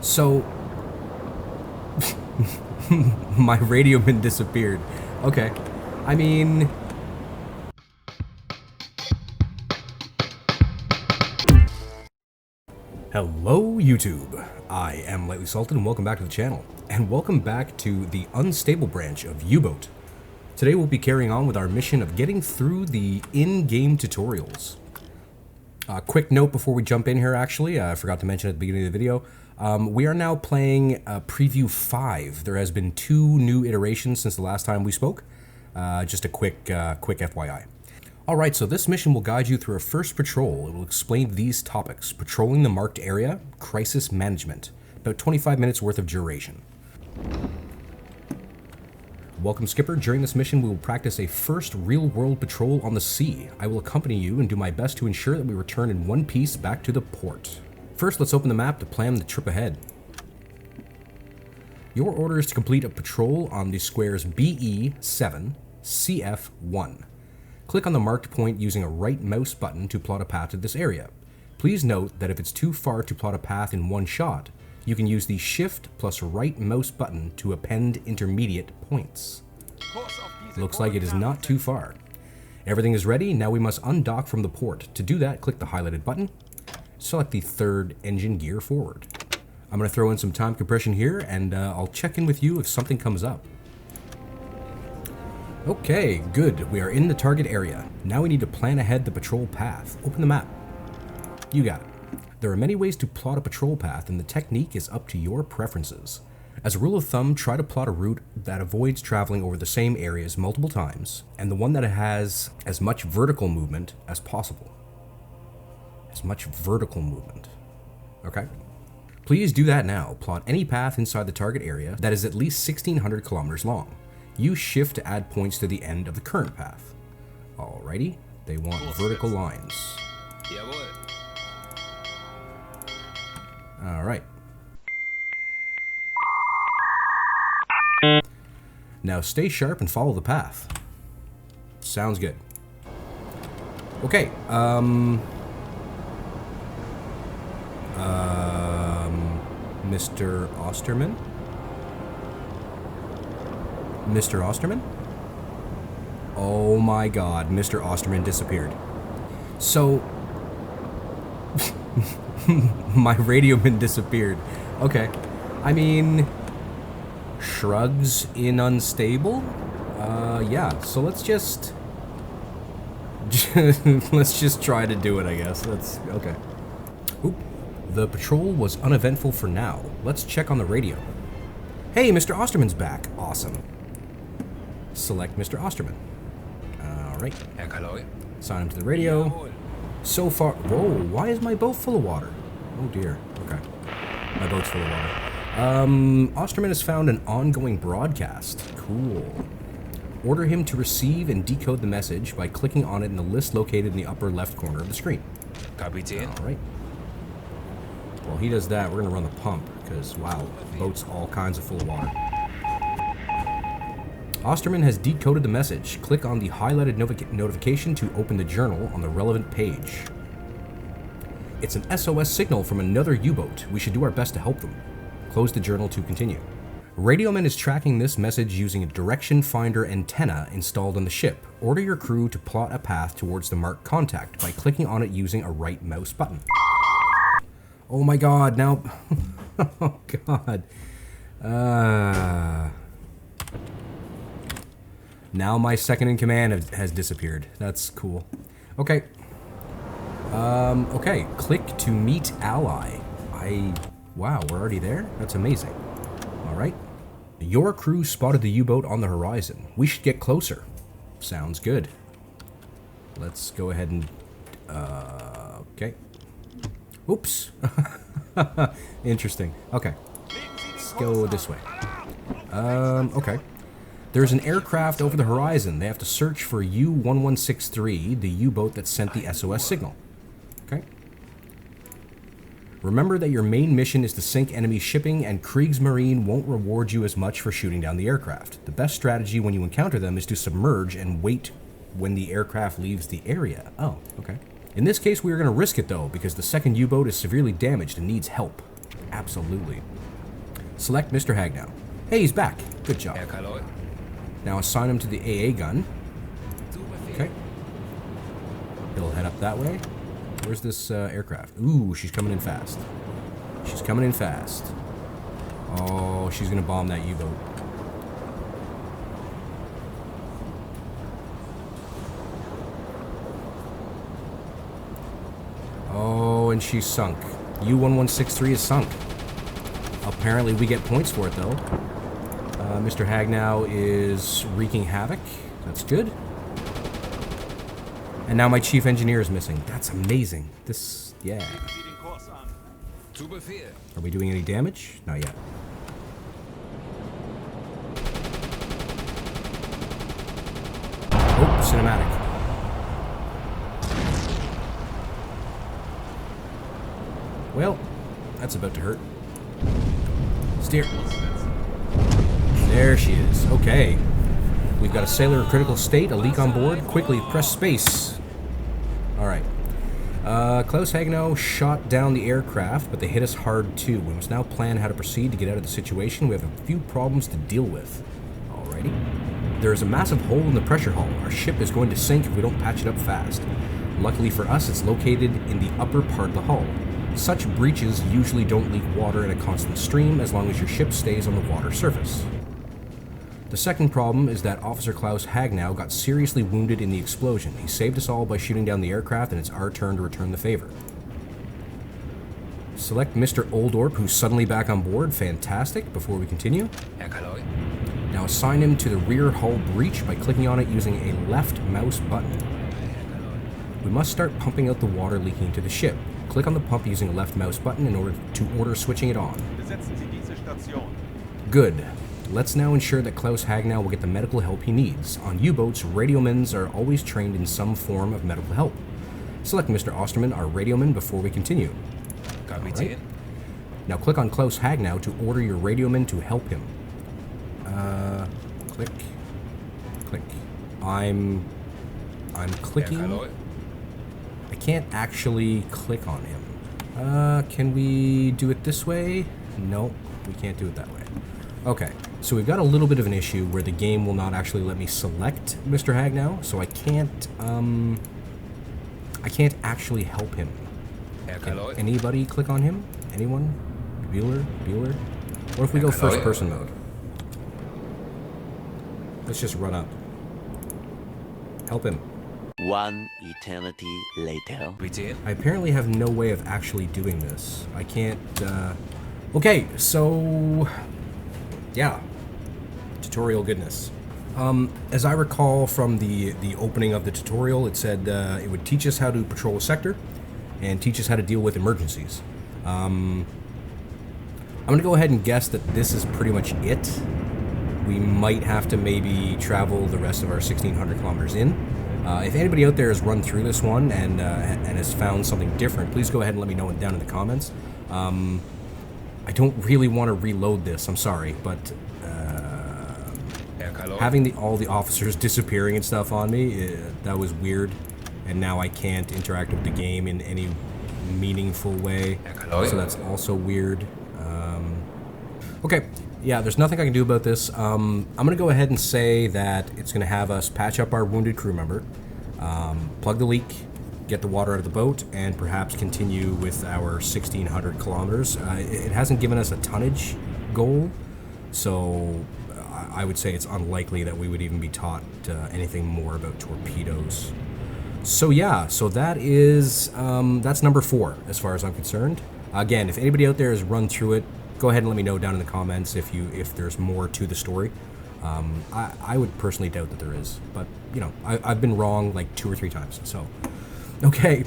So, my radio bin disappeared. Okay. I mean... Hello, YouTube. I am Lightly Salted and welcome back to the channel. And welcome back to the unstable branch of Uboat. Today we'll be carrying on with our mission of getting through the in-game tutorials. Quick note before we jump in here, actually, I forgot to mention at the beginning of the video. We are now playing Preview 5. There has been 2 new iterations since the last time we spoke. Just a quick FYI. Alright, so this mission will guide you through a first patrol. It will explain these topics: patrolling the marked area, crisis management. About 25 minutes worth of duration. Welcome, Skipper. During this mission, we will practice a first real-world patrol on the sea. I will accompany you and do my best to ensure that we return in one piece back to the port. First, let's open the map to plan the trip ahead. Your order is to complete a patrol on the squares BE7, CF1. Click on the marked point using a right mouse button to plot a path to this area. Please note that if it's too far to plot a path in one shot, you can use the shift plus right mouse button to append intermediate points. Looks like it is not too far. Everything is ready, now we must undock from the port. To do that, click the highlighted button. Select the third engine gear forward. I'm going to throw in some time compression here, and I'll check in with you if something comes up. Okay, good. We are in the target area. Now we need to plan ahead the patrol path. Open the map. You got it. There are many ways to plot a patrol path, and the technique is up to your preferences. As a rule of thumb, try to plot a route that avoids traveling over the same areas multiple times, and the one that has as much vertical movement as possible. As much vertical movement. Okay? Please do that now. Plot any path inside the target area that is at least 1,600 kilometers long. Use shift to add points to the end of the current path. Alrighty, they want vertical lines. Alright. Now stay sharp and follow the path. Sounds good. Okay, Mr. Osterman? Mr. Osterman? Oh my god, Mr. Osterman disappeared. So... my radio bin disappeared. Okay. I mean... shrugs in unstable? Yeah, so let's just... let's just try to do it, I guess. That's... okay. Oop. The patrol was uneventful for now. Let's check on the radio. Hey, Mr. Osterman's back. Awesome. Select Mr. Osterman. Alright. Sign him to the radio. So far... whoa, why is my boat full of water? Oh dear. Okay. My boat's full of water. Osterman has found an ongoing broadcast. Cool. Order him to receive and decode the message by clicking on it in the list located in the upper left corner of the screen. Alright. While he does that, we're going to run the pump, because, wow, the boat's all kinds of full of water. Osterman has decoded the message. Click on the highlighted notification to open the journal on the relevant page. It's an SOS signal from another U-boat. We should do our best to help them. Close the journal to continue. Radioman is tracking this message using a direction finder antenna installed on the ship. Order your crew to plot a path towards the marked contact by clicking on it using a right mouse button. Oh my god, now... oh god. Now my second in command has disappeared. That's cool. Okay. Okay. Click to meet ally. Wow, we're already there? That's amazing. Alright. Your crew spotted the U-boat on the horizon. We should get closer. Sounds good. Let's go ahead and... okay. Oops. Interesting. Okay. Let's go this way. Okay. There's an aircraft over the horizon. They have to search for U-1163, the U-boat that sent the SOS signal. Okay. Remember that your main mission is to sink enemy shipping, and Kriegsmarine won't reward you as much for shooting down the aircraft. The best strategy when you encounter them is to submerge and wait when the aircraft leaves the area. Oh, okay. In this case, we are going to risk it, though, because the second U-boat is severely damaged and needs help. Absolutely. Select Mr. Hagnow. Hey, he's back. Good job. Now assign him to the AA gun. Okay. He'll head up that way. Where's this aircraft? Ooh, she's coming in fast. She's coming in fast. Oh, she's gonna bomb that U-boat. Oh, and she's sunk. U-1163 is sunk. Apparently we get points for it, though. Mr. Hagnow is wreaking havoc. That's good. And now my chief engineer is missing. That's amazing. This, yeah. Are we doing any damage? Not yet. Oh, cinematic. Well, that's about to hurt. Steer. There she is. Okay. We've got a sailor in critical state, a leak on board. Quickly, press space. Alright. Klaus Hagnow shot down the aircraft, but they hit us hard too. We must now plan how to proceed to get out of the situation. We have a few problems to deal with. Alrighty. There is a massive hole in the pressure hull. Our ship is going to sink if we don't patch it up fast. Luckily for us, it's located in the upper part of the hull. Such breaches usually don't leak water in a constant stream as long as your ship stays on the water surface. The second problem is that Officer Klaus Hagnow got seriously wounded in the explosion. He saved us all by shooting down the aircraft, and it's our turn to return the favor. Select Mr. Oldorp, who's suddenly back on board. Fantastic. Before we continue. Now assign him to the rear hull breach by clicking on it using a left mouse button. We must start pumping out the water leaking into the ship. Click on the pump using a left mouse button in order to order switching it on. Good. Let's now ensure that Klaus Hagnow will get the medical help he needs. On U-boats, radiomans are always trained in some form of medical help. Select Mr. Osterman, our radioman, before we continue. Right. Now click on Klaus Hagnow to order your radioman to help him. Click. Click. I'm clicking. I can't actually click on him. Can we do it this way? Nope, we can't do it that way. Okay, so we've got a little bit of an issue where the game will not actually let me select Mr. Hagnow, so I can't actually help him. Can anybody click on him? Anyone? Bueller? What if we go first person mode? Let's just run up. Help him. One eternity later. I apparently have no way of actually doing this. I can't, Okay, so... yeah. Tutorial goodness. As I recall from the opening of the tutorial, it said it would teach us how to patrol a sector and teach us how to deal with emergencies. I'm gonna go ahead and guess that this is pretty much it. We might have to maybe travel the rest of our 1,600 kilometers in. If anybody out there has run through this one and has found something different, please go ahead and let me know down in the comments. I don't really want to reload this, I'm sorry, but having all the officers disappearing and stuff on me, that was weird, and now I can't interact with the game in any meaningful way, so that's also weird. Okay, yeah, there's nothing I can do about this. I'm going to go ahead and say that it's going to have us patch up our wounded crew member, plug the leak, get the water out of the boat, and perhaps continue with our 1,600 kilometers. It hasn't given us a tonnage goal, so I would say it's unlikely that we would even be taught anything more about torpedoes. So yeah, so that is, that's number 4 as far as I'm concerned. Again, if anybody out there has run through it, go ahead and let me know down in the comments if there's more to the story. I would personally doubt that there is, but you know, I've been wrong like 2 or 3 times, so. Okay,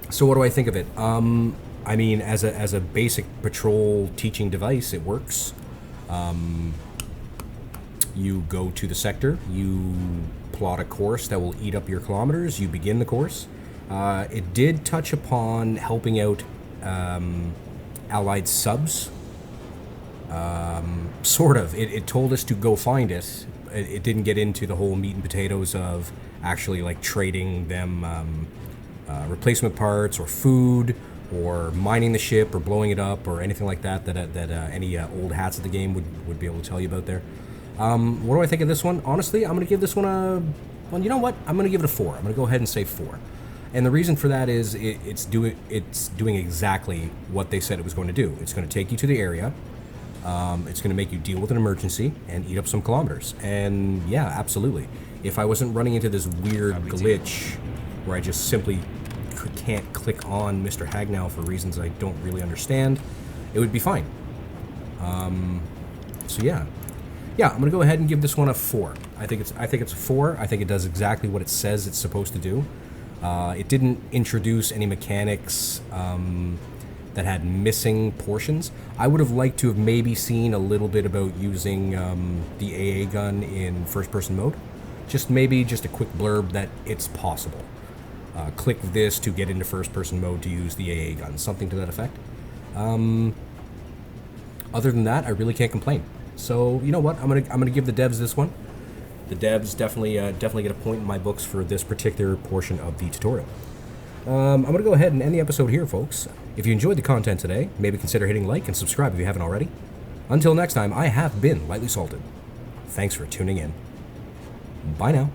so what do I think of it? I mean, as a basic patrol teaching device, it works. You go to the sector, you plot a course that will eat up your kilometers, you begin the course. It did touch upon helping out Allied subs. Sort of. It told us to go find it. It didn't get into the whole meat and potatoes of actually like trading them replacement parts or food or mining the ship or blowing it up or anything like that any old hats of the game would be able to tell you about there. What do I think of this one? Honestly, I'm going to give this one a... Well, you know what? I'm going to give it a 4. I'm going to go ahead and say 4. And the reason for that is it's doing exactly what they said it was going to do. It's going to take you to the area. It's going to make you deal with an emergency and eat up some kilometers. And yeah, absolutely. If I wasn't running into this weird glitch where I just simply can't click on Mr. Hagnow for reasons I don't really understand, it would be fine. So yeah, I'm gonna go ahead and give this one a 4. I think it's a 4. I think it does exactly what it says it's supposed to do. It didn't introduce any mechanics that had missing portions. I would have liked to have maybe seen a little bit about using the AA gun in first-person mode. Just a quick blurb that it's possible. Click this to get into first-person mode to use the AA gun, something to that effect. Other than that, I really can't complain. So you know what? I'm gonna give the devs this one. The devs definitely get a point in my books for this particular portion of the tutorial. I'm gonna go ahead and end the episode here, folks. If you enjoyed the content today, maybe consider hitting like and subscribe if you haven't already. Until next time, I have been Lightly Salted. Thanks for tuning in. Bye now.